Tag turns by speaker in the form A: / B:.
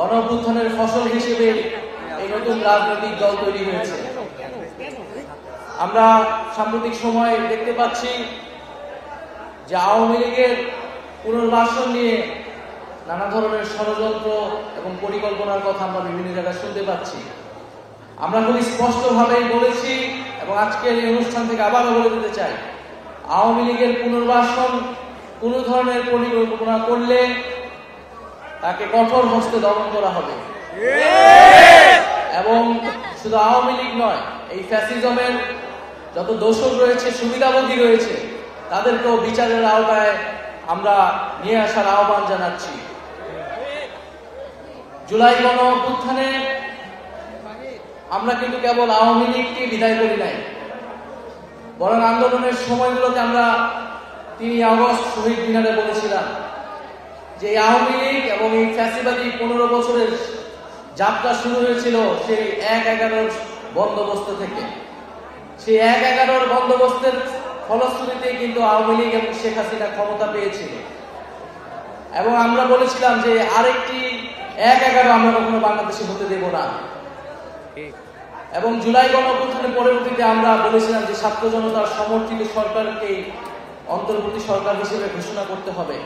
A: গণঅভ্যুত্থানের ফসল হিসেবে এই নতুন রাজনৈতিক দল তৈরি হয়েছে। আমরা সাম্প্রতিক সময়ে দেখতে পাচ্ছি যে আওয়ামী লীগের পুনর্বাসন নিয়ে নানা ধরনের ষড়যন্ত্র এবং পরিকল্পনার কথা আমরা বিভিন্ন জায়গায় শুনতে পাচ্ছি। আমরা খুব স্পষ্টভাবেই বলেছি এবং আজকের এই অনুষ্ঠান থেকে আবারও বলে দিতে চাই, আওয়ামী লীগের পুনর্বাসন কোন ধরনের পরিকল্পনা করলে তাকে কঠোর হস্তে দমন করা হবে। এবং শুধু আওয়ামী লীগ নয়, এই ফ্যাসিজমের যত দোষক রয়েছে, সুবিধাভোগী রয়েছে, তাদেরকেও বিচারের আওতায় আমরা নিয়ে আসার আহ্বান জানাচ্ছি। জুলাই গণঅভ্যুত্থানে আমরা কিন্তু কেবল আওয়ামী লীগকে বিদায় করি নাই, বরং আন্দোলনের সময়গুলোতে আমরা 3 আগস্ট শহীদ মিনারে বলেছিলাম যে আওয়ামী লীগ এবং এই ফ্যাসিবাদী 15 বছরের যাত্রা শুরু হয়েছিল সেই 1/11 বন্দোবস্ত থেকে। সেই 1/11 বন্দোবস্তের ফলশ্রুতিতে কিন্তু আওয়ামী লীগ এবং শেখ হাসিনা ক্ষমতা পেয়েছিল এবং আমরা বলেছিলাম যে আরেকটি 1/11 আমরা কখনো বাংলাদেশে হতে দেব না। এবং জুলাই গণঅভ্যুত্থানের পরবর্তীতে আমরা বলেছিলাম যে ছাত্র জনতার সমর্থিত সরকারকে অন্তর্বর্তী সরকার হিসেবে ঘোষণা করতে হবে।